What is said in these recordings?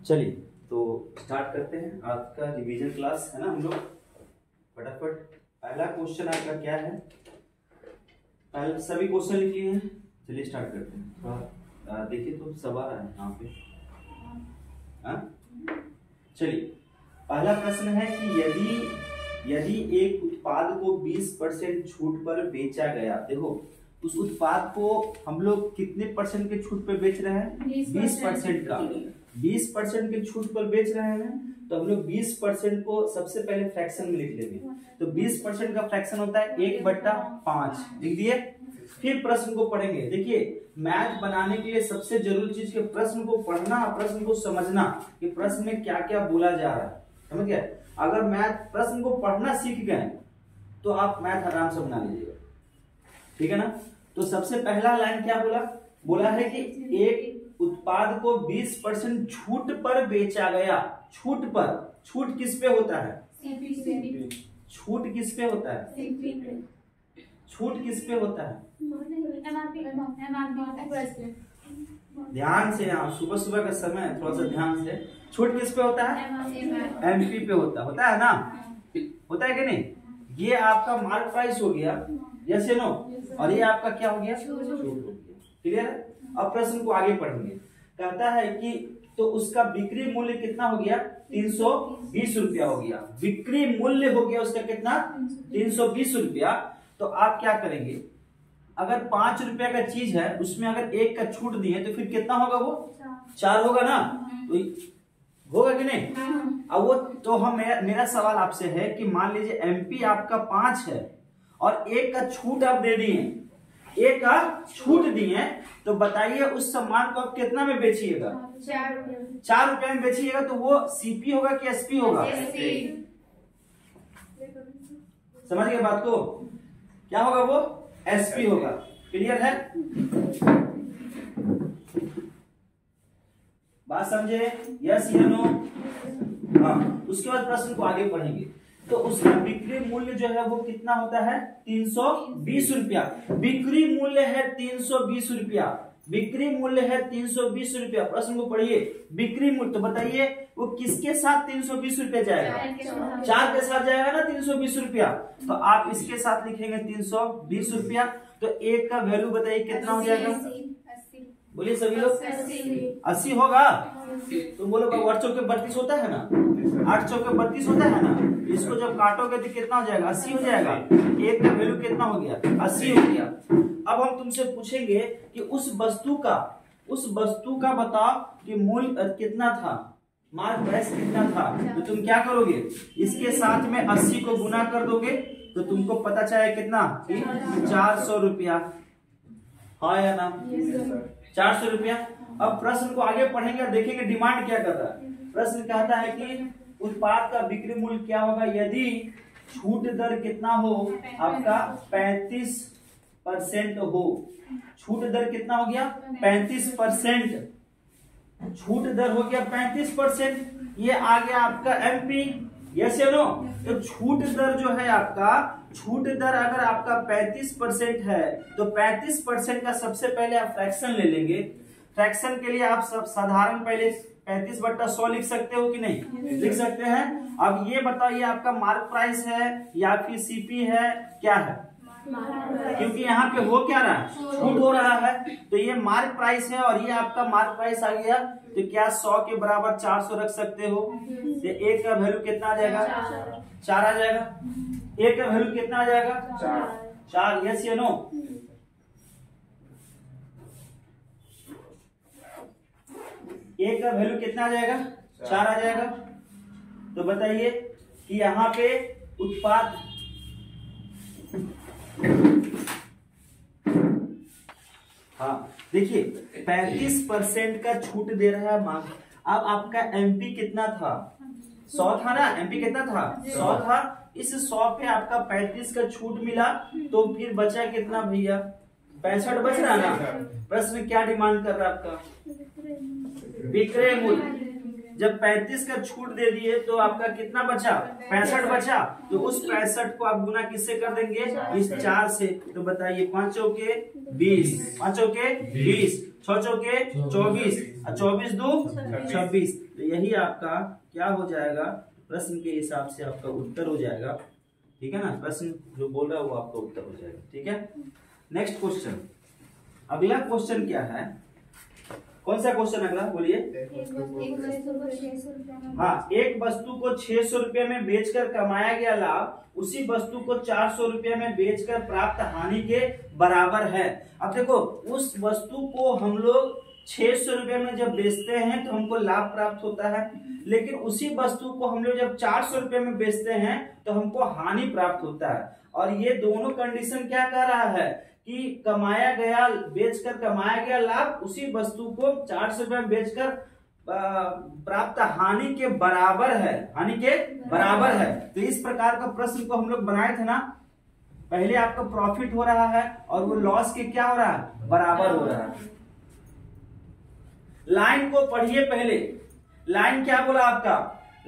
चलिए तो स्टार्ट करते हैं आज का रिवीजन क्लास, है ना। हम लोग फटाफट पहला क्वेश्चन आपका क्या है, पहले सभी क्वेश्चन लिख लिए हैं। चलिए स्टार्ट करते हैं। थोड़ा देखिए तो सवाल है यहाँ पे। चलिए पहला प्रश्न है कि यदि एक उत्पाद को 20% छूट पर बेचा गया, देखो उस उत्पाद को हम लोग कितने परसेंट के छूट पर बेच रहे हैं? 20% का। 20% के छूट पर बेच रहे हैं तो हम लोग 20% को सबसे पहले फ्रैक्शन में लिख लेंगे। तो 20% का फ्रैक्शन होता है 1/5, लिख दिए। फिर प्रश्न को पढ़ेंगे। देखिए मैथ बनाने के लिए सबसे जरूरी चीज के प्रश्न को पढ़ना, प्रश्न को समझना कि प्रश्न में क्या क्या बोला जा रहा है, समझ गए। अगर मैथ प्रश्न को पढ़ना सीख गए तो आप मैथ आराम से बना लीजिएगा, ठीक है ना। तो सबसे पहला लाइन क्या बोला है कि एक उत्पाद को 20% छूट पर बेचा गया। छूट पर, छूट किस पे होता है? छूट किस पे होता है? छूट किस पे होता है? ध्यान से, यहाँ सुबह सुबह का समय, थोड़ा सा ध्यान से। छूट किस पे होता है? एमपी पे होता है ना, होता है कि नहीं। ये आपका मार्क प्राइस हो गया, यस या नो, और ये आपका क्या हो गया? छूट हो गया। क्लियर है। अब प्रश्न को आगे पढ़ेंगे। कहता है कि तो उसका बिक्री मूल्य कितना हो गया? 320 रुपया हो गया। बिक्री मूल्य हो गया उसका कितना? 320 रुपया। तो आप क्या करेंगे, अगर 5 रुपया का चीज है उसमें अगर 1 का छूट दिए तो फिर कितना होगा? वो 4 होगा ना, तो होगा कि नहीं। अब वो तो मेरा सवाल आपसे है कि मान लीजिए एमपी आपका 5 है और 1 का छूट आप दे दिए, 1 का छूट दिए, तो बताइए उस सामान को आप कितना में बेचिएगा? 4 रुपए में बेचिएगा। तो वो सीपी होगा कि एसपी होगा? समझ गए बात को? क्या होगा? वो एसपी होगा। क्लियर है बात? समझे? यस या नो? हाँ। उसके बाद प्रश्न को आगे पढ़ेंगे। तो उसका बिक्री मूल्य जो है वो कितना होता है? 320 रुपया। बिक्री मूल्य है 320 रुपया। बिक्री मूल्य है 320 रुपया। प्रश्न को पढ़िए। बिक्री मूल्य, तो बताइए वो किसके साथ 320 रुपया जाएगा? 4 के साथ जाएगा ना 320 रुपया। तो आप इसके साथ लिखेंगे 320 रुपया। तो 1 का वैल्यू बताइए कितना हो जाएगा? बोलिए सभी लोग। 80 होगा। तो बोलो 8 चौके 32 होता है ना, 8 चौके 32 होता है ना। इसको जब काटोगे तो कितना हो जाएगा? 80 हो जाएगा। 1 का वैल्यू कितना हो गया? 80 हो गया। अब हम तुमसे पूछेंगे कि उस वस्तु का बताओ कि मूल्य कितना था, मार्क प्राइस कितना था। तो तुम क्या करोगे? इसके साथ में 80 को गुना कर दोगे तो तुमको पता चले कितना? 400 रुपया। हाँ या ना? 400 रुपया। अब प्रश्न को आगे पढ़ेंगे और देखेंगे डिमांड क्या करता है। प्रश्न कहता है कि उत्पाद का बिक्री मूल्य क्या होगा यदि छूट दर कितना हो? आपका 35% हो। छूट दर कितना हो गया? 35%। छूट दर हो गया 35%। ये आ गया आपका एमपी, यस या नो। तो छूट दर जो है आपका, छूट दर अगर आपका 35% है तो 35% का सबसे पहले आप फ्रैक्शन ले लेंगे। फ्रैक्शन के लिए आप सब साधारण पहले 35/100 लिख सकते हो कि नहीं? लिख सकते हैं। अब ये बताओ ये आपका मार्क प्राइस है या फिर सीपी है, क्या है? क्योंकि यहाँ पे हो क्या रहा है? छूट हो रहा है। तो ये मार्क प्राइस है और ये आपका मार्क प्राइस आ गया। तो क्या 100 के बराबर 400 रख सकते हो? तो 1 का वैल्यू कितना आ जाएगा? 4 आ जाएगा। 1 का वैल्यू कितना आ जाएगा? 4। यस या नो? एक का वैल्यू कितना आ जाएगा? 4 आ जाएगा। तो बताइए कि यहाँ पे उत्पाद हाँ देखिए 35% का छूट दे रहा है मांग। अब आपका एमपी कितना था? 100 था ना। एमपी कितना था? 100 था। इस 100 पे आपका 35 का छूट मिला तो फिर बचा कितना भैया? 65 बच रहा ना। प्रश्न क्या डिमांड कर रहा है आपका? बिक्री मूल्य। जब 35 का छूट दे दिए तो आपका कितना बचा? 65 बचा। तो उस 65 को आप गुना किससे कर देंगे? इस 4 से। तो बताइए 5 चौके 20, 5 चौके 20। 6 चौके 24 और 24 दो 26। तो यही आपका क्या हो जाएगा, प्रश्न के हिसाब से आपका उत्तर हो जाएगा। ठीक है ना, प्रश्न जो बोल रहा है वो आपका उत्तर हो जाएगा। ठीक है, नेक्स्ट क्वेश्चन। अगला क्वेश्चन क्या है, कौन सा क्वेश्चन अगला बोलिए। हाँ, एक वस्तु को 600 रुपये में बेचकर कमाया गया लाभ उसी वस्तु को 400 रुपये में बेचकर प्राप्त हानि के बराबर है। अब देखो, उस वस्तु को हम लोग 600 रुपये में जब बेचते हैं तो हमको लाभ प्राप्त होता है, लेकिन उसी वस्तु को हम लोग जब 400 रुपये में बेचते हैं तो हमको हानि प्राप्त होता है। और ये दोनों कंडीशन क्या कर रहा है कि कमाया गया, बेचकर कमाया गया लाभ उसी वस्तु को 400 रुपये में बेचकर प्राप्त हानि के बराबर है, हानि के बराबर है। तो इस प्रकार का प्रश्न को हम लोग बनाए थे ना, पहले आपका प्रॉफिट हो रहा है और वो लॉस के क्या हो रहा है, बराबर हो रहा है। लाइन को पढ़िए पहले, लाइन क्या बोला आपका,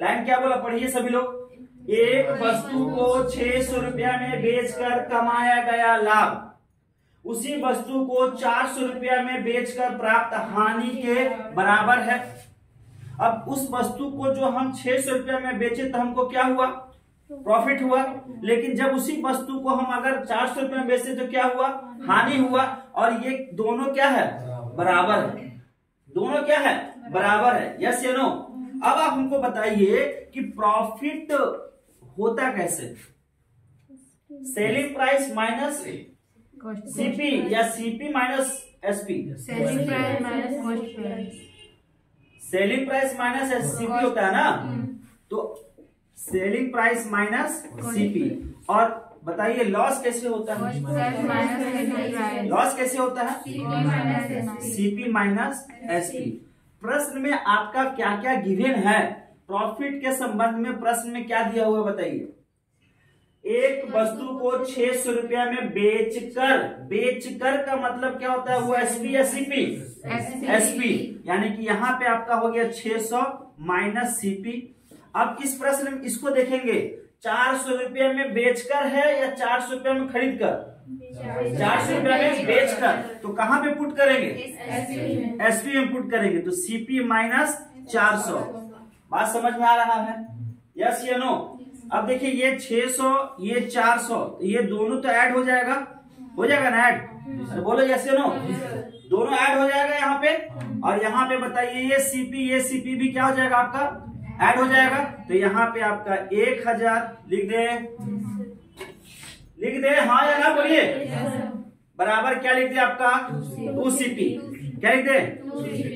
लाइन क्या बोला, पढ़िए सभी लोग। एक वस्तु को 600 रुपया में बेचकर कमाया गया लाभ उसी वस्तु को 400 रुपया में बेचकर प्राप्त हानि के बराबर है। अब उस वस्तु को जो हम 600 रुपया में बेचे तो हमको क्या हुआ, प्रॉफिट हुआ, लेकिन जब उसी वस्तु को हम अगर 400 रुपये में बेचे तो क्या हुआ, हानि हुआ। और ये दोनों क्या है, बराबर है, दोनों क्या है, बराबर है। यस या नो। अब आप हमको बताइए कि प्रॉफिट होता कैसे, सेलिंग प्राइस माइनस सीपी या CP minus SP, selling price minus cost price, selling price minus CP होता है ना, तो सेलिंग प्राइस माइनस सीपी। और बताइए लॉस कैसे होता है, लॉस कैसे होता है, सीपी माइनस एसपी। प्रश्न में आपका क्या क्या गिवन है, प्रॉफिट के संबंध में प्रश्न में क्या दिया हुआ बताइए। एक वस्तु को 600 रुपया में बेचकर, बेचकर का मतलब क्या होता है, वो एसपी या सीपी, एसपी, यानी कि यहाँ पे आपका हो गया 600 माइनस सीपी। अब इस प्रश्न में इसको देखेंगे, 400 रुपये में बेचकर है या 400 रुपये में खरीद कर, 400 रुपये में बेचकर, तो कहाँ पे पुट करेंगे, एसपी में पुट करेंगे, तो सीपी माइनस 400। बात समझ में आ रहा है, यस या नो। अब देखिए ये 600 ये 400, ये दोनों तो ऐड हो जाएगा, हो जाएगा ना ऐड, अरे बोलो यस या नो, दोनों ऐड हो जाएगा यहाँ पे। और यहाँ पे बताइए ये सीपी भी क्या हो जाएगा आपका, ऐड हो जाएगा। तो यहाँ पे आपका 1000 लिख दे, हाँ या ना बोलिए, बराबर क्या लिख दे आपका 2CP, क्या लिख दे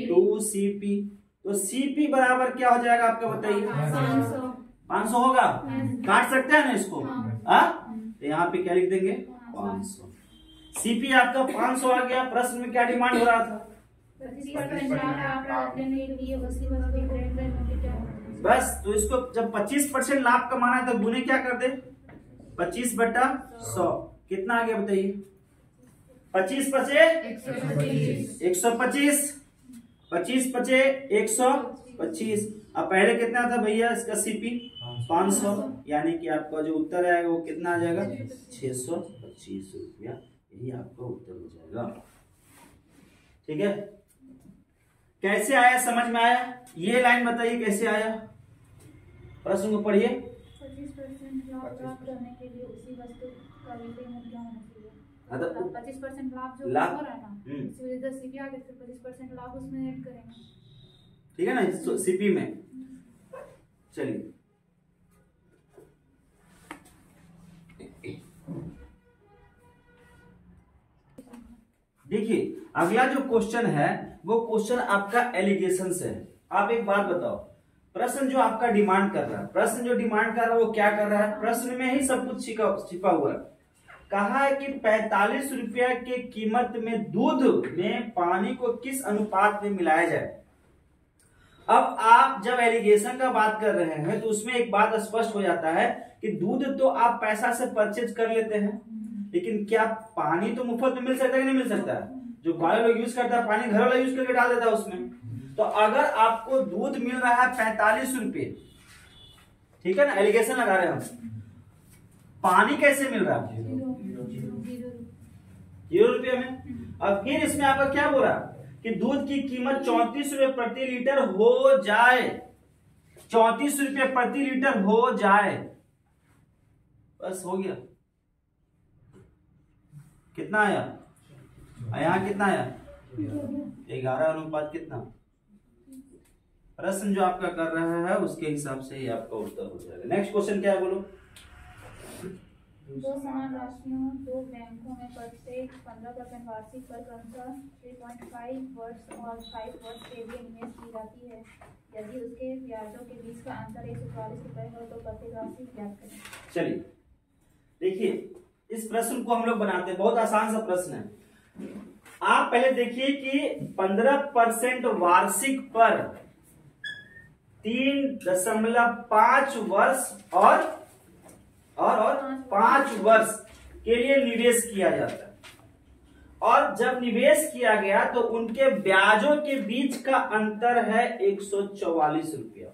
2CP। तो सीपी बराबर क्या हो जाएगा आपका बताइए, 500 होगा, काट सकते हैं ना इसको, तो यहाँ पे क्या लिख देंगे 500। सीपी आपका 500 आ गया। प्रश्न में क्या डिमांड हो रहा था, बस। तो इसको जब 25% लाभ कमाना है तो गुने क्या कर दे, 25/100, कितना आ गया बताइए, 25 पचे 125, 25 पचे 125। अब पहले कितना था भैया इसका सीपी 500, यानी कि आपका जो उत्तर आएगा वो कितना आ जाएगा 625 रुपया, यही आपका उत्तर हो जाएगा। ठीक है, कैसे आया, समझ में आया, ये लाइन बताइए कैसे आया, प्रश्न को पढ़िए। 25% लाभ प्राप्त करने के लिए उसी वस्तु का विक्रय क्या होना चाहिए, 25% लाभ जो हो रहा है ना, इसी वजह से सीपी आ गया, फिर 25% लाभ उसमें ऐड करेंगे, ठीक है ना, सीपी में। चलिए देखिए, अगला जो क्वेश्चन है वो क्वेश्चन आपका एलिगेशन से है। आप एक बात बताओ, प्रश्न जो आपका डिमांड कर रहा है, प्रश्न जो डिमांड कर रहा है वो क्या कर रहा है, प्रश्न में ही सब कुछ छिपा हुआ है। कहा है कि 45 रुपया के कीमत में दूध में पानी को किस अनुपात में मिलाया जाए। अब आप जब एलिगेशन का बात कर रहे हैं तो उसमें एक बात स्पष्ट हो जाता है कि दूध तो आप पैसा से परचेज कर लेते हैं, लेकिन क्या पानी तो मुफ्त में मिल सकता है कि नहीं मिल सकता है। जो बाहर लोग यूज करता है पानी घर वाला यूज करके डाल देता है उसमें। तो अगर आपको दूध मिल रहा है 45 रुपये, ठीक है ना, एलिगेशन लगा रहे हैं हम, पानी कैसे मिल रहा है 0 रुपये में। अब फिर इसमें आपका क्या बोल रहा है कि दूध की कीमत 34 रुपए प्रति लीटर हो जाए, 34 रुपए प्रति लीटर हो जाए, बस हो गया। कितना आया? यहाँ कितना आया? 11 कितना? प्रश्न जो आपका कर रहा है उसके हिसाब से ही आपका उत्तर हो जाएगा। नेक्स्ट क्वेश्चन क्या है बोलो? दो समान राशियों दो बैंकों में प्रत्येक 15% वार्षिक पर क्रमशः 3.5 वर्ष और 5 वर्ष के लिए निवेश की जाती है। यदि उसके ब्याजों के बीच का अंतर 144 रुपए हो तो प्रत्येक राशि ज्ञात करें। चलिए देखिए इस प्रश्न को हम लोग बनाते हैं, बहुत आसान सा प्रश्न है। आप पहले देखिए कि 15% वार्षिक पर 3.5 वर्ष और 5 वर्ष के लिए निवेश किया जाता है, और जब निवेश किया गया तो उनके ब्याजों के बीच का अंतर है 144 रुपया।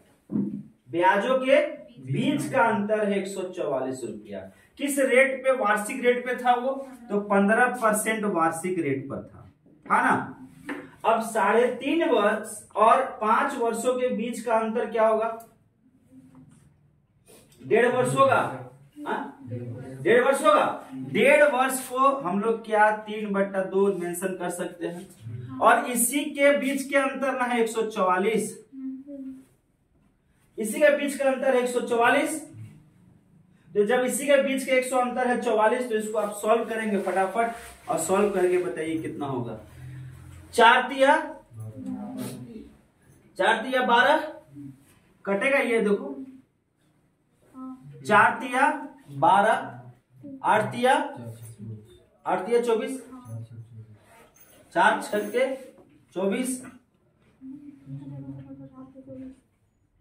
ब्याजों के बीच का अंतर है 144 रुपया। किस रेट पे? वार्षिक रेट पे था वो, तो 15% वार्षिक रेट पर था ना। अब 3.5 वर्ष और 5 वर्षों के बीच का अंतर क्या होगा? 1.5 वर्ष होगा। 1.5 वर्ष होगा। 1.5 वर्ष को हम लोग क्या 3/2 मेंशन कर सकते हैं, और इसी के बीच के अंतर ना है 144, इसी के बीच का अंतर है 144। तो जब इसी के बीच के 100 अंतर है 44, तो इसको आप सॉल्व करेंगे फटाफट, और सॉल्व करके बताइए कितना होगा। 4 तिया 12 कटेगा, ये देखो 4 तिया 12, 8 तिया 24, 4 छक्के 24,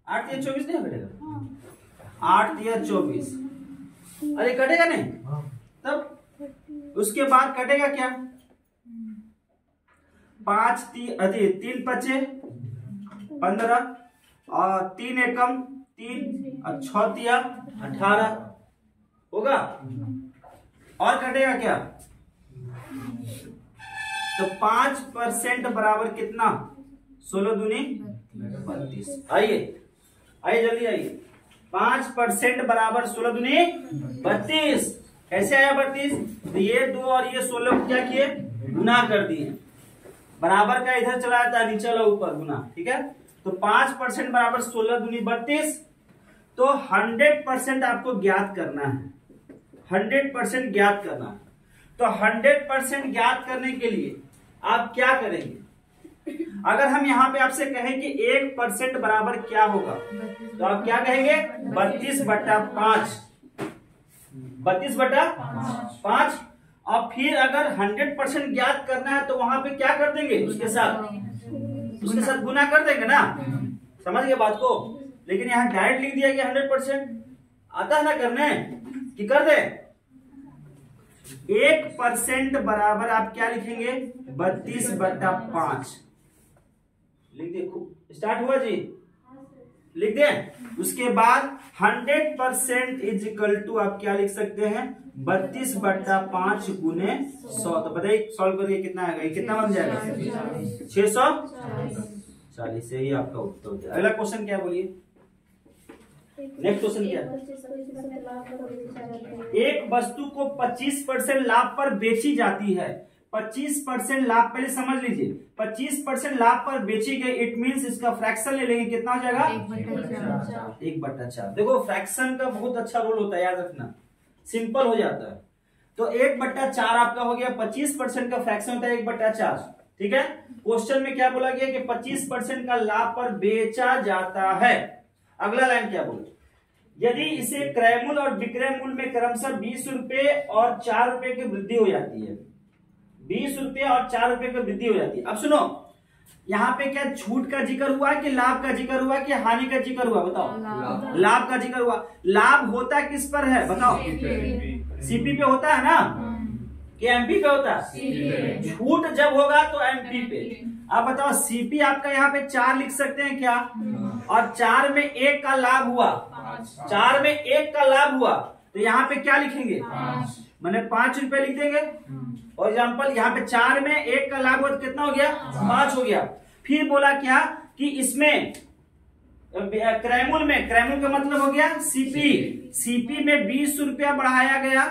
8 तिया 24 नहीं कटेगा? 8 तिया 24, अरे कटेगा नहीं? तब उसके बाद कटेगा क्या? 3 पचे 15 और 3 एकम 3 और 6 तिया 18 होगा। और कटेगा क्या? तो 5% बराबर कितना? 16 दूनी 32। आइए जल्दी आइए। 5% बराबर 16 दूनी 32। कैसे आया 32? तो ये 2 और ये 16 को क्या किए? गुना कर दिए। बराबर का इधर चला जाता है, नीचे वाला ऊपर गुना, ठीक है। तो 5% बराबर 16 दूनी 32। तो 100% आपको ज्ञात करना है, 100% ज्ञात करना है। तो 100% ज्ञात करने के लिए आप क्या करेंगे? अगर हम यहाँ पे आपसे कहें कि 1% बराबर क्या होगा, तो आप क्या कहेंगे? 32/5। 32/5। और फिर अगर 100% ज्ञात करना है तो वहां पे क्या कर देंगे? उसके साथ गुना कर देंगे ना। समझ गए बात को? लेकिन यहाँ डायरेक्ट लिख दिया गया 100%। आता है ना करने कि कर दे? 1% बराबर आप क्या लिखेंगे? 32/5 लिख दे। स्टार्ट हुआ जी? लिख दे। उसके बाद 100% इज इक्वल टू आप क्या लिख सकते हैं? 32/5 गुने 100। तो बताइए सॉल्व करिए कितना आएगा? कितना बन जाएगा? 640 से ही आपका उत्तर हो जाएगा। अगला क्वेश्चन क्या बोलिए? नेक्स्ट क्वेश्चन क्या है? एक वस्तु को 25% लाभ पर बेची जाती है। 25% लाभ, पहले समझ लीजिए, 25% लाभ पर बेची गई, इट मींस इसका फ्रैक्शन ले लेंगे, कितना हो जाएगा? 1/4। देखो फ्रैक्शन का बहुत अच्छा रोल होता है, याद रखना, सिंपल हो जाता है। तो 1/4 आपका हो गया। 25% का फ्रैक्शन होता है 1/4, ठीक है। क्वेश्चन में क्या बोला गया कि 25% का लाभ पर बेचा जाता है। अगला लाइन क्या बोला? यदि इसे क्रय मूल्य और विक्रय मूल्य में क्रमशः 20 रुपए और 4 रुपए की वृद्धि हो जाती है। 20 रुपए और 4 रुपए की वृद्धि हो जाती है। अब सुनो, यहाँ पे क्या छूट का जिक्र हुआ कि लाभ का जिक्र हुआ कि हानि का जिक्र हुआ? बताओ। लाभ का जिक्र हुआ। लाभ होता किस पर है बताओ? सीपी पे होता है ना, कि एमपी पे होता है? छूट जब होगा तो एमपी पे। अब बताओ, सीपी आपका यहाँ पे 4 लिख सकते हैं क्या? और 4 में 1 का लाभ हुआ, 4 में 1 का लाभ हुआ, तो यहाँ पे क्या लिखेंगे? मैंने 5 रुपए लिख देंगे। और एग्जाम्पल यहाँ पे 4 में 1 का लाभ कितना हो गया, 5 हो गया। फिर बोला क्या कि इसमें क्रयमूल्य में, क्रयमूल्य का मतलब हो गया सीपी में 20 रुपया बढ़ाया गया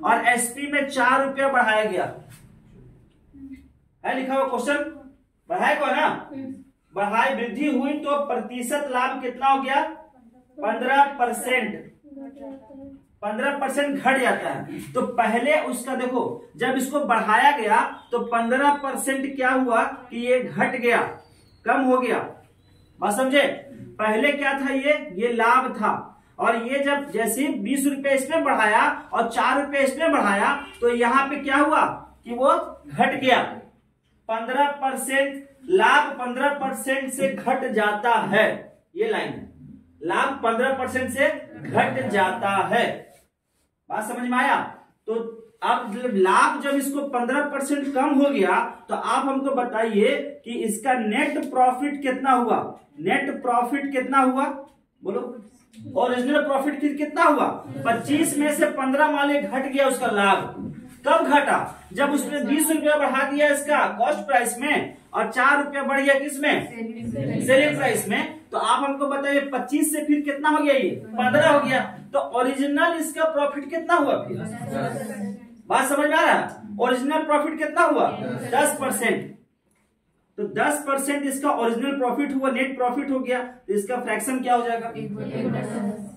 और एसपी में 4 रुपया बढ़ाया गया है, लिखा हुआ क्वेश्चन। बढ़ाया को ना, बढ़ाई वृद्धि हुई तो प्रतिशत लाभ कितना हो गया, 15%। 15% घट जाता है। तो पहले उसका देखो, जब इसको बढ़ाया गया तो 15% क्या हुआ कि ये घट गया, कम हो गया। बात समझे? पहले क्या था, ये लाभ था, और ये जब जैसे 20 रुपए इसमें बढ़ाया और 4 रुपए इसमें बढ़ाया तो यहाँ पे क्या हुआ कि वो घट गया। 15% लाभ 15% से घट जाता है, ये लाइन है, लाभ 15% से घट जाता है। बात समझ में आया? तो अब लाभ जब इसको 15% कम हो गया तो आप हमको बताइए कि इसका नेट प्रॉफिट कितना हुआ। नेट प्रॉफिट कितना हुआ बोलो? ओरिजिनल प्रॉफिट कितना हुआ? 25 में से 15 माले घट गया उसका लाभ। कब घटा? जब उसने 20 रुपया बढ़ा दिया इसका कॉस्ट प्राइस में और 4 रुपया बढ़ गया किसमें, सेलिंग प्राइस में। तो आप हमको बताइए 25 से फिर कितना हो गया, ये 15 हो गया। तो ओरिजिनल इसका प्रॉफिट कितना हुआ फिर? बात समझ में आ रहा है? ओरिजिनल प्रॉफिट कितना हुआ? 10%। तो 10% इसका ओरिजिनल प्रॉफिट हुआ, नेट प्रॉफिट हो गया। तो इसका फ्रैक्शन क्या हो जाएगा?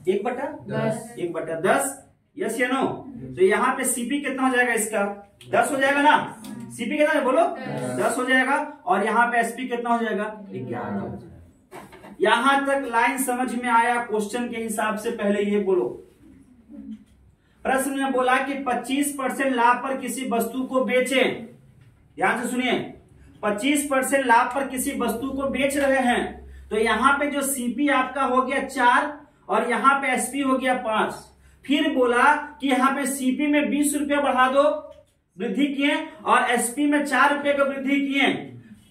1/10। यस या नो? तो यहाँ पे सीपी कितना हो जाएगा इसका? 10 हो जाएगा ना। सीपी कितना है बोलो? 10 हो जाएगा। और यहाँ पे एसपी कितना हो जाएगा? 11 हो जाएगा। यहां तक लाइन समझ में आया? क्वेश्चन के हिसाब से पहले ये बोलो। प्रश्न में बोला कि 25% लाभ पर किसी वस्तु को बेचें। ध्यान से सुनिए, 25% लाभ पर किसी वस्तु को बेच रहे हैं। तो यहाँ पे जो सीपी आपका हो गया 4 और यहाँ पे एसपी हो गया 5। फिर बोला कि यहाँ पे सीपी में 20 रुपया बढ़ा दो, वृद्धि किए, और एसपी में 4 रुपये का वृद्धि किए,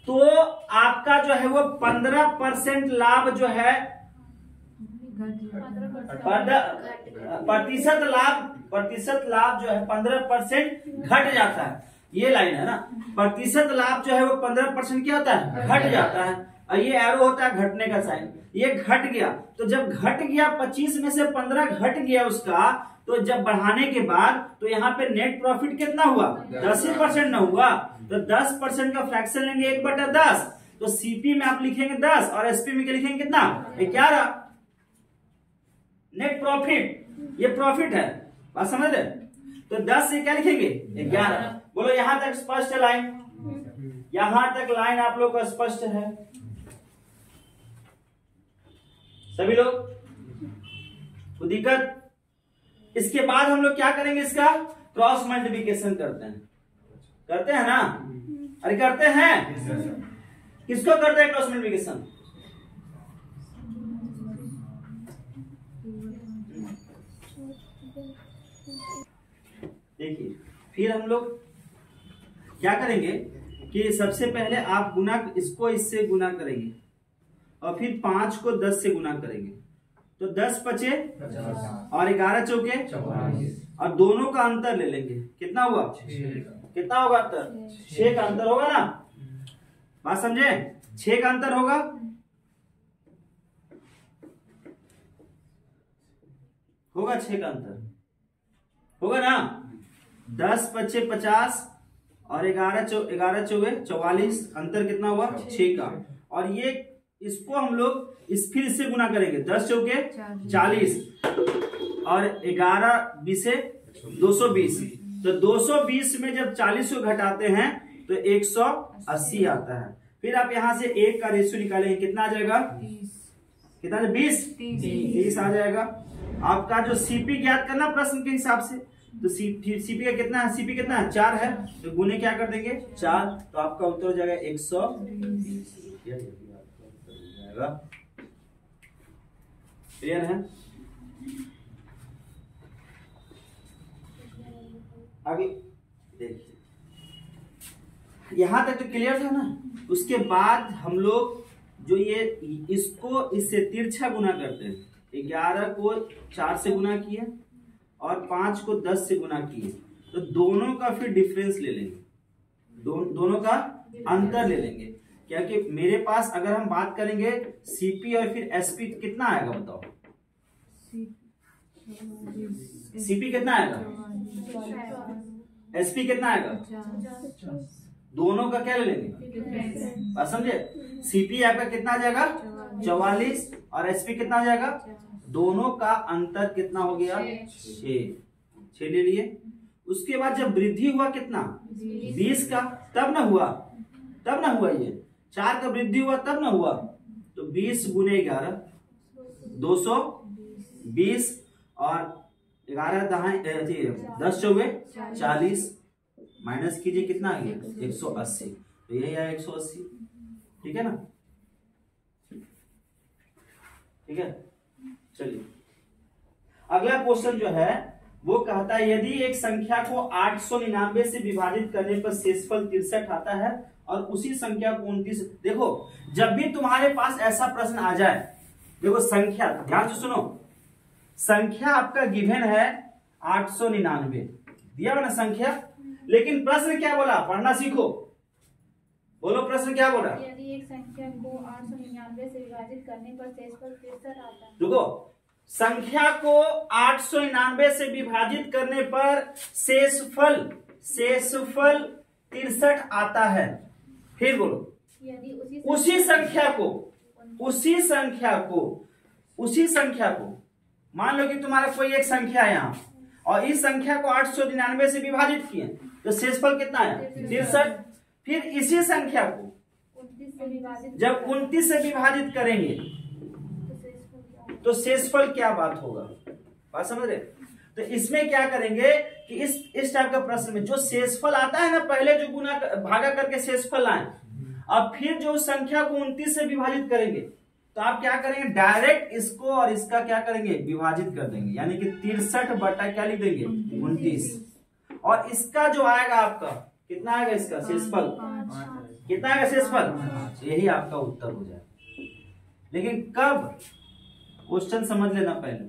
तो आपका जो है वो 15% लाभ जो है, प्रतिशत लाभ जो है 15% घट जाता है। ये लाइन है ना, प्रतिशत लाभ जो है वो 15% क्या होता है? घट जाता है। और ये एरो होता है घटने का साइन। ये घट गया, तो जब घट गया 25 में से 15 घट गया उसका, तो जब बढ़ाने के बाद तो यहाँ पे नेट प्रॉफिट कितना हुआ? 10% ना हुआ। तो 10% का फ्रैक्शन लेंगे 1/10। तो सीपी में आप लिखेंगे 10 और एसपी में क्या लिखेंगे? कितना? 11। नेट प्रॉफिट, ये प्रॉफिट है। बात समझ रहे? तो 10 से क्या लिखेंगे? 11। बोलो यहां तक स्पष्ट है लाइन? यहां तक लाइन आप लोग को स्पष्ट है सभी लोग? कोई दिक्कत? इसके बाद हम लोग क्या करेंगे? इसका क्रॉस मल्टीप्लिकेशन करते हैं ना? अरे करते हैं। किसको करते हैं क्रॉस मल्टीप्लिकेशन? देखिए, फिर हम लोग क्या करेंगे कि सबसे पहले आप इसको इससे गुना करेंगे और फिर 5 को 10 से गुना करेंगे। तो 10 बचे और 11 चौके 44, और दोनों का अंतर ले लेंगे। कितना हुआ? कितना होगा अंतर? 6 का अंतर होगा ना। बात समझे? 6 का अंतर होगा। होगा 6 का अंतर होगा ना। 10 बचे 50 और 11 चौके 44, अंतर कितना हुआ? 6 का। और ये इसको हम लोग फिर इससे गुना करेंगे। 10 चौके 40 और 11 बीसे 220। तो 220 में जब 40 को घटाते हैं तो 180 आता है। फिर आप यहां से 1 का रेशियो निकालेंगे, कितना आ जाएगा? कितना? 30 आ जाएगा। आपका जो सीपी ज्ञात करना प्रश्न के हिसाब से, तो सीपी का कितना है? सीपी कितना है? 4 है। तो गुने क्या कर देंगे? 4। तो आपका उत्तर हो जाएगा 120। क्लियर है? आगे देखिए, यहां तक तो क्लियर था ना। उसके बाद हम लोग जो ये इसको इससे तिरछा गुना करते हैं। 11 को 4 से गुना किए और 5 को 10 से गुना किए, तो दोनों का फिर डिफरेंस ले लेंगे, दोनों का अंतर ले लेंगे। क्या कि मेरे पास अगर हम बात करेंगे सीपी और फिर एसपी कितना आएगा बताओ? सीपी कितना आएगा, एसपी कितना आएगा? दोनों का क्या ले लेंगे, बात समझे? सीपी आपका कितना आ जाएगा 44 और एसपी कितना आ जाएगा? दोनों का अंतर कितना हो गया 6 ले लिए। उसके बाद जब वृद्धि हुआ कितना 20 का, तब ना हुआ ये 4 का वृद्धि हुआ तब ना हुआ। तो 20 गुने 11 220 और 10 चौबे 40 माइनस कीजिए कितना आ गया 180। तो यही आया 180, ठीक है ना? ठीक है, चलिए अगला क्वेश्चन जो है वो कहता है यदि एक संख्या को 899 से विभाजित करने पर शेषफल 63 आता है और उसी संख्या को 29। देखो जब भी तुम्हारे पास ऐसा प्रश्न आ जाए, देखो संख्या ध्यान से सुनो, संख्या आपका गिवन है 899 दिया हुआ ना संख्या, लेकिन प्रश्न क्या बोला, पढ़ना सीखो, बोलो प्रश्न क्या बोला? यदि एक संख्या को 899 से विभाजित करने पर शेषफल 63 आता है। देखो संख्या को 899 से विभाजित करने पर शेषफल 63 आता है। फिर बोलो यदि उसी संख्या को मान लो कि तुम्हारा कोई एक संख्या है यहाँ और इस संख्या को 899 से विभाजित किए तो शेषफल कितना आया 63। फिर इसी संख्या को 29 से विभाजित जब 29 से विभाजित करेंगे तो शेषफल क्या बात होगा, बात समझ रहे? तो इसमें क्या करेंगे कि इस टाइप का प्रश्न में जो शेषफल आता है ना, पहले जो गुना भागा करके शेषफल आए, अब फिर जो संख्या को 29 से विभाजित करेंगे तो आप क्या करेंगे, डायरेक्ट इसको और इसका क्या करेंगे, विभाजित कर देंगे, यानी कि 63 बटा क्या लिख देंगे 29। और इसका जो आएगा आपका कितना आएगा, इसका शेषफल कितना आएगा, शेषफल यही आपका उत्तर हो जाएगा। लेकिन कब, क्वेश्चन समझ लेना पहले,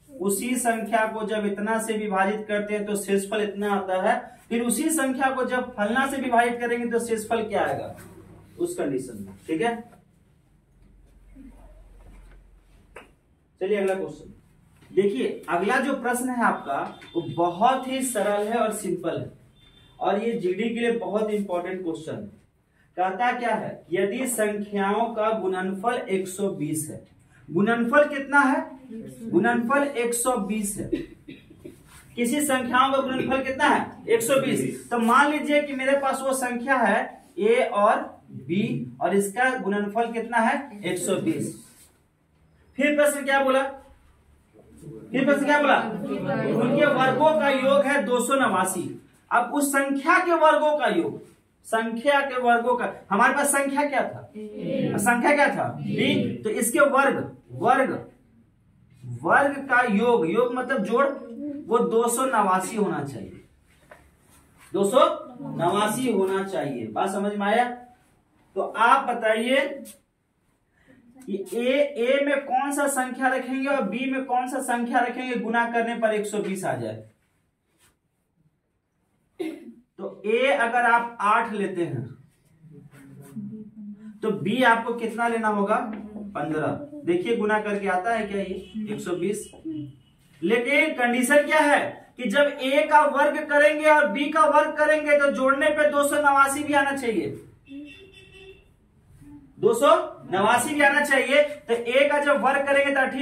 उसी संख्या को जब इतना से विभाजित करते हैं तो शेषफल इतना आता है, फिर उसी संख्या को जब फलना से विभाजित करेंगे तो शेषफल क्या आएगा उस कंडीशन में, ठीक है? चलिए अगला क्वेश्चन देखिए। अगला जो प्रश्न है आपका वो बहुत ही सरल है और सिंपल है और ये जीडी के लिए बहुत इंपॉर्टेंट क्वेश्चन है। कहता क्या है, यदि संख्याओं का गुणनफल 120 है, गुणनफल कितना है, गुणनफल 120 है, किसी संख्याओं का गुणनफल कितना है 120। तो मान लीजिए कि मेरे पास वो संख्या है a और b और इसका गुणनफल कितना है 120। फिर प्रश्न क्या बोला, उनके वर्गों का योग है 289। अब उस संख्या के वर्गों का योग, संख्या के वर्गों का, हमारे पास संख्या क्या था, संख्या क्या था b, तो इसके वर्ग का योग मतलब जोड़, वो 289 होना चाहिए, 289 होना चाहिए। बात समझ में आया? तो आप बताइए ए में कौन सा संख्या रखेंगे और बी में कौन सा संख्या रखेंगे, गुना करने पर 120 आ जाए। तो ए अगर आप 8 लेते हैं तो बी आपको कितना लेना होगा 15। देखिए गुना करके आता है क्या ये 120। लेकिन कंडीशन क्या है कि जब ए का वर्ग करेंगे और बी का वर्ग करेंगे तो जोड़ने पे 289 भी आना चाहिए, 289 भी आना चाहिए। तो ए का जब वर्ग करेंगे तो 8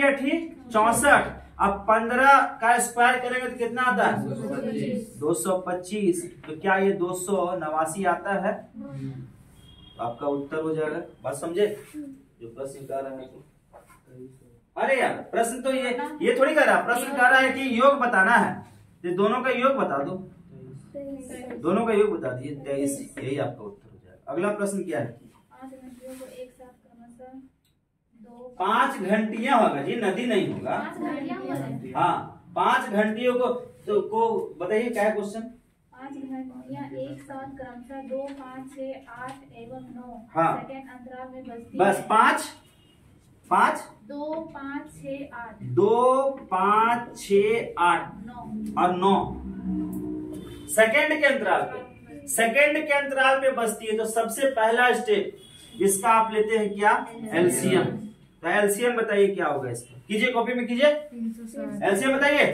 64, अब 15 का स्क्वायर करेंगे तो कितना आता है 225। तो क्या ये 289 आता है? तो आपका उत्तर हो जाएगा। बात समझे जो प्रश्न कर रहा है? अरे यार प्रश्न तो ये थोड़ी कर रहा, प्रश्न कर रहा है कि योग बताना है, तो दोनों का योग बता दो, दोनों का योग बता दिए 23, यही आपका उत्तर हो जाएगा। अगला प्रश्न क्या है? 5 घंटियां होगा जी, नदी नहीं होगा। हाँ 5 घंटियों को बताइए क्या है क्वेश्चन। 5 घंटियां एक साथ क्रमशः 2, 5, 6, 8 एवं 9 हाँ सेकंड अंतराल में बजती बस है। 5 2, 5, 6, 8 2, 5, 6, 8 9 और 9। सेकंड के अंतराल पे, सेकंड के अंतराल पे बचती है। तो सबसे पहला स्टेप इसका आप लेते हैं क्या, एलसीएम। तो एलसीएम बताइए क्या होगा इसका, कीजिए कॉपी में कीजिए, 360 एलसीएम बताइए।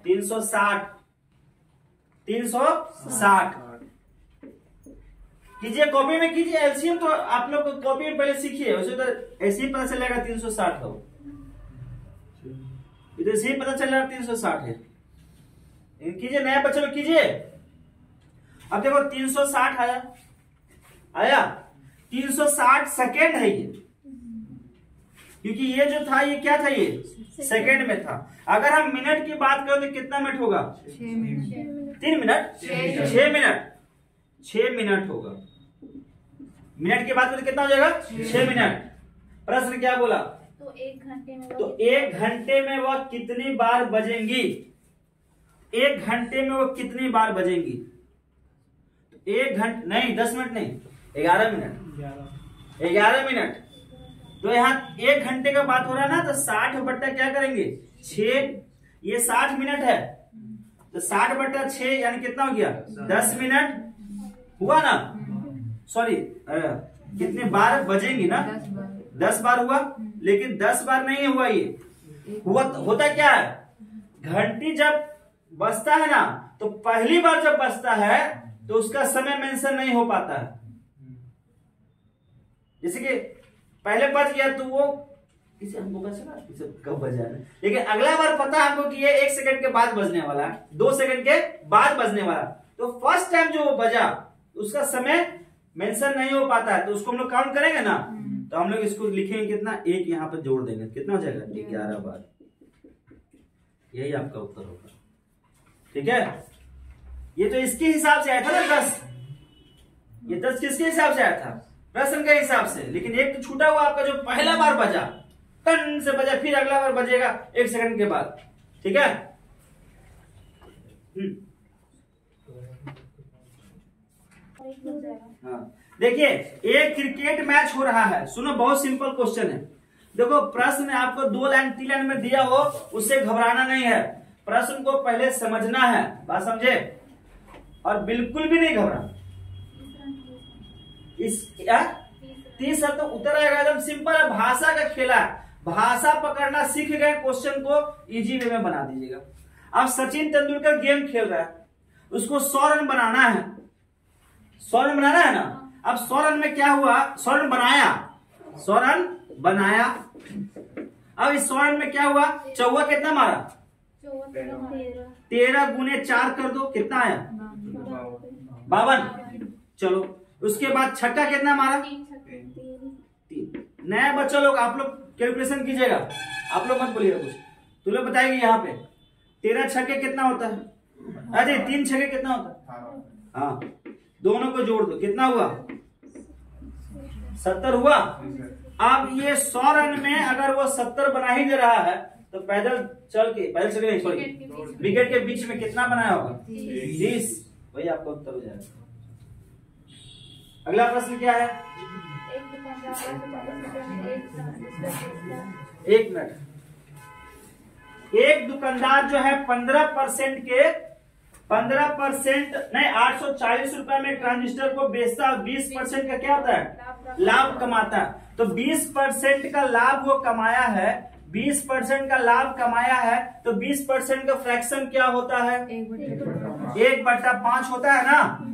360 360 360 कीजिए कॉपी में कीजिए एलसीएम। तो आप लोग कॉपी में पहले सीखिए, वैसे तो ऐसे ही पता चलेगा 360 का, तो ऐसे ही पता चलेगा 360 है। कीजिए नया बच्चे लोग कीजिए। अब देखो 360 आया 360 सेकेंड है ये, क्योंकि ये जो था ये क्या था, ये सेकेंड में था। अगर हम मिनट की बात करें तो कितना मिनट होगा, 6 मिनट 3 मिनट 6 मिनट 6 मिनट होगा। मिनट की बात करें तो कितना हो जाएगा, 6 मिनट। प्रश्न क्या बोला, तो 1 घंटे में तो 1 घंटे में वह कितनी बार बजेंगी, 1 घंटे में वो कितनी बार बजेंगी। 1 घंटे नहीं, 10 मिनट नहीं, 11 मिनट 11 मिनट। तो यहाँ 1 घंटे का बात हो रहा है ना, तो 60 बट्टा क्या करेंगे 6, ये 60 मिनट है, तो 60 बट्टा 6 यानी कितना हो गया 10 मिनट हुआ ना, सॉरी कितने बार बजेंगी ना, 10 बार हुआ। लेकिन 10 बार नहीं हुआ, ये होता क्या है, घंटी जब बजता है ना, तो पहली बार जब बजता है तो उसका समय मेंशन नहीं हो पाता है। जैसे कि पहले बज गया तो वो इसे हमको पता इसे कब बजा है, लेकिन अगला बार पता है हमको कि ये 1 सेकंड के बाद बजने वाला है, 2 सेकंड के बाद बजने वाला। तो फर्स्ट टाइम जो वो बजा उसका समय मेंशन नहीं हो पाता है, तो उसको हम लोग काउंट करेंगे ना, तो हम लोग इसको लिखेंगे कितना, 1 यहाँ पर जोड़ देंगे, कितना हो जाएगा 11 बार। यही आपका उत्तर होगा, ठीक है। ये तो इसके हिसाब से आया था ना 10, ये 10 किसके हिसाब से आया था, प्रश्न के हिसाब से। लेकिन एक तो छूटा हुआ आपका जो पहला बार बजा, टन से बजा, फिर अगला बार बजेगा 1 सेकंड के बाद, ठीक है। हाँ देखिए, एक क्रिकेट मैच हो रहा है, सुनो बहुत सिंपल क्वेश्चन है। देखो प्रश्न में आपको 2 लाइन 3 लाइन में दिया हो, उससे घबराना नहीं है, प्रश्न को पहले समझना है, बात समझे, और बिल्कुल भी नहीं घबराना। इस 30 तो उतर आएगा, एकदम सिंपल है, भाषा का खेला है, भाषा पकड़ना सीख गए, क्वेश्चन को इजी वे में बना दीजिएगा। अब सचिन तेंदुलकर गेम खेल रहा है, उसको 100 रन बनाना है, 100 रन बनाना है ना। अब 100 रन में क्या हुआ, 100 रन बनाया, 100 रन बनाया। अब इस 100 रन में क्या हुआ, चौवा कितना मारा, 13 गुने 4 कर दो, कितना आया 52। चलो उसके बाद छक्का कितना मारा, 3। नया बच्चा लोग आप लोग कैलकुलेशन कीजिएगा, आप लोग मत बोलिएगा कुछ, तो लोग बताएंगे यहाँ पे 13 छक्के कितना होता है, अरे 3 छक्के कितना होता है, हाँ दोनों को जोड़ दो, कितना हुआ 70 हुआ। अब ये 100 रन में अगर वो 70 बना ही दे रहा है, तो पैदल चल के नहीं छोड़ के विकेट के बीच में कितना बनाया होगा 30, वही आपका उत्तर हो जाएगा। अगला प्रश्न क्या है, 1 मिनट। एक दुकानदार जो है 15% नहीं 840 रुपए में ट्रांजिस्टर को बेचता है, 20% का क्या होता है लाभ कमाता है। तो 20% का लाभ वो कमाया है, 20% का लाभ कमाया है, तो 20% का फ्रैक्शन क्या होता है, 1/5 होता है ना।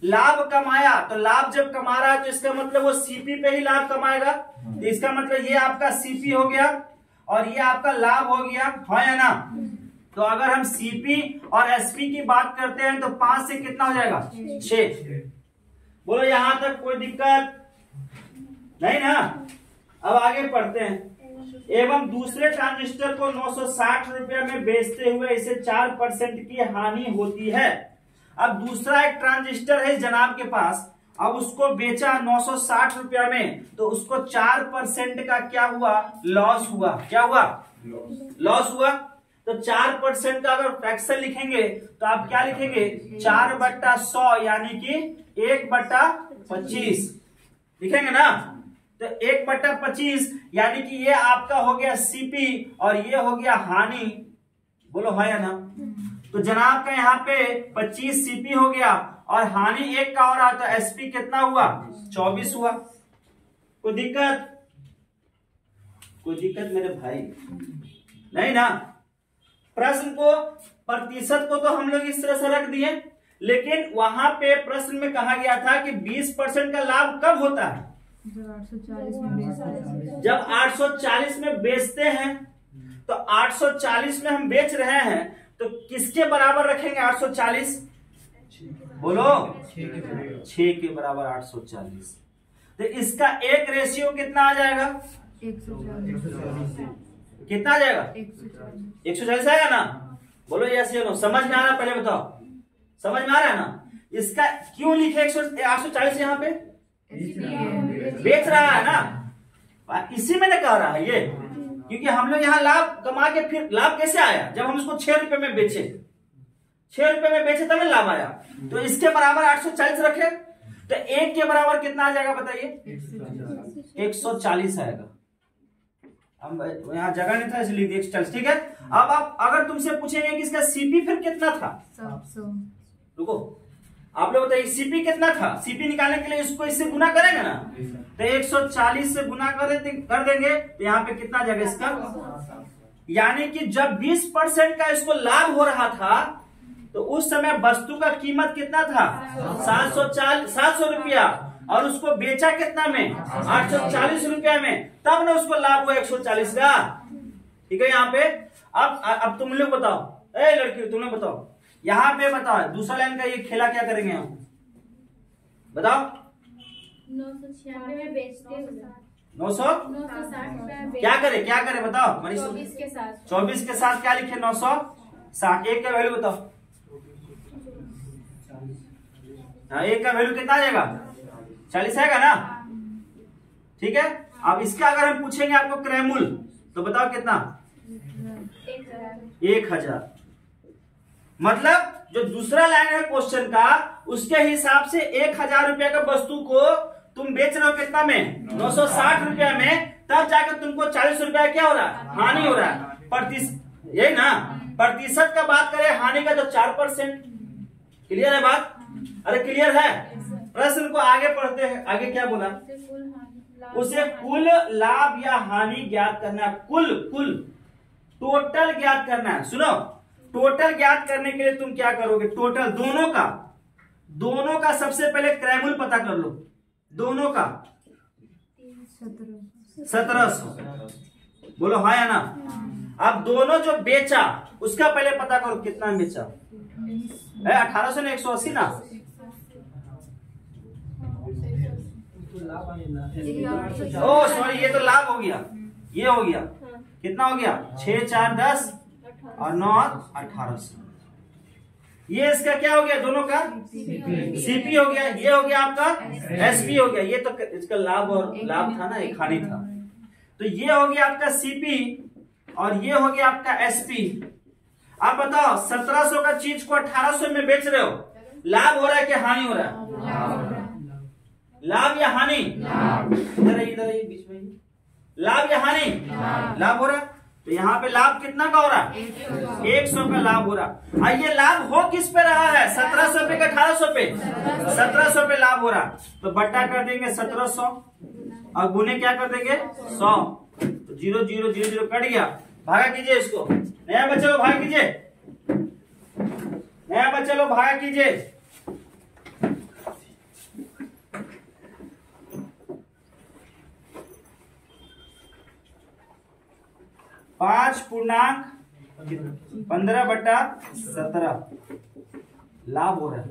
लाभ कमाया, तो लाभ जब कमा रहा है तो इसका मतलब वो सीपी पे ही लाभ कमाएगा, तो इसका मतलब ये आपका सीपी हो गया और ये आपका लाभ हो गया, है या ना। तो अगर हम सीपी और एसपी की बात करते हैं तो 5 से कितना हो जाएगा 6। बोलो यहां तक कोई दिक्कत नहीं ना। अब आगे पढ़ते हैं। एवं दूसरे ट्रांजिस्टर को 960 रुपए में बेचते हुए इसे 4% की हानि होती है। अब दूसरा एक ट्रांजिस्टर है जनाब के पास, अब उसको बेचा 960 रुपया में, तो उसको 4% का क्या हुआ लॉस हुआ, क्या हुआ लॉस हुआ। तो 4% का अगर फ्रैक्शन लिखेंगे तो आप क्या लिखेंगे 4/100 यानी कि 1/25 लिखेंगे ना। तो 1/25 यानी कि ये आपका हो गया सीपी और ये हो गया हानि, बोलो है या ना। तो जनाब का यहाँ पे 25 सीपी हो गया और हानि 1 का हो रहा, तो एसपी कितना हुआ? 24 हुआ। कोई दिक्कत? कोई दिक्कत मेरे भाई नहीं ना? प्रश्न को प्रतिशत को तो हम लोग इस तरह से रख दिए, लेकिन वहां पे प्रश्न में कहा गया था कि 20% का लाभ कब होता है? जब 840 में बेचते हैं। तो 840 में हम बेच रहे हैं, तो किसके बराबर रखेंगे 840? बोलो, 6 के बराबर 840। तो इसका एक रेशियो कितना आ जाएगा? 140। कितना आ जाएगा? 140 आएगा ना? बोलो यस या नो। समझ में आ रहा है? पहले बताओ, समझ में आ रहा है ना? इसका क्यों लिखे 840 यहाँ पे? बेच रहा है ना, इसी में कह रहा है ये, क्योंकि हम लोग यहाँ लाभ कमा के, फिर लाभ कैसे आया? जब हम उसको 6 रुपए में बेचे, 6 रुपए में बेचे तब लाभ आया। तो इसके बराबर 840 रखे, तो 1 के बराबर कितना आ जाएगा बताइए? 140 आएगा। हम यहाँ जगह नहीं था इसलिए 140, ठीक है। अब आप अगर तुमसे पूछेंगे कि इसका सीपी फिर कितना था? 700। रुको, आप लोग बताइए सीपी कितना था? सीपी निकालने के लिए इसको इससे गुना करेंगे ना, तो 140 से गुना कर देंगे, तो यहाँ पे कितना जाएगा इसका? यानी कि जब 20% का इसको लाभ हो रहा था, तो उस समय वस्तु का कीमत कितना था? 700 रुपया, और उसको बेचा कितना में? 840 रुपया में, तब ना उसको लाभ हुआ 140 का। ठीक है। यहाँ पे अब तुम लोग बताओ, ए लड़की तुम लोग बताओ, यहाँ पे बताओ दूसरा लाइन का ये खेला क्या करेंगे हम? बताओ। 996 में बेचते हैं। 960 क्या करे बताओ? 24 के साथ। 24 के साथ क्या लिखे? 960। 1 का वैल्यू बताओ। हाँ, 1 का वैल्यू कितना आ जाएगा? 40 आएगा ना? ठीक है। अब इसका अगर हम पूछेंगे आपको क्रय मूल्य, तो बताओ कितना? 1000। मतलब जो दूसरा लाइन है क्वेश्चन का, उसके हिसाब से 1000 रुपया का वस्तु को तुम बेच रहे हो कितना में? 960 रुपया में, तब जाकर तुमको 40 रुपया क्या हो रहा है? हानि हो रहा है। प्रतिशत, यही ना? प्रतिशत का बात करें हानि का, तो 4%। क्लियर है बात? अरे क्लियर है? प्रश्न को आगे पढ़ते हैं। आगे क्या बोला? उसे कुल लाभ या हानि ज्ञात करना है। कुल टोटल ज्ञात करना है। सुनो, टोटल ज्ञात करने के लिए तुम क्या करोगे? टोटल दोनों का सबसे पहले क्रय मूल्य पता कर लो। दोनों का 1700। बोलो हाँ या ना? अब दोनों जो बेचा उसका पहले पता करो कितना बेचा है? 1800 ने 180 ना? ओ सॉरी, ये तो लाभ हो गया। ये हो गया कितना हो गया? 6 4 10 और 9 1800। ये इसका क्या हो गया? दोनों का सीपी हो गया। ये हो गया आपका एसपी हो गया। ये तो इसका लाभ था ना, एक हानि था। तो ये हो गया आपका सीपी और ये हो गया आपका एसपी। आप बताओ 1700 का चीज को 1800 में बेच रहे हो, लाभ हो रहा है कि हानि हो रहा है? लाभ या हानि? इधर बीच में लाभ या हानि? लाभ हो रहा है। तो यहाँ पे लाभ कितना का हो रहा है? 100 का लाभ हो रहा है। ये लाभ हो किस पे रहा है? 1700 पे का 1800 पे? 1700 पे लाभ हो रहा। तो बट्टा कर देंगे 1700 और गुने क्या कर देंगे? 100। तो 0 0 0 0 कट गया। भागा कीजिए इसको। नया बच्चे लोग भागा कीजिए। नया बच्चे लोग भागा कीजिए। पांच पूर्णांक 15/17 लाभ हो रहा है।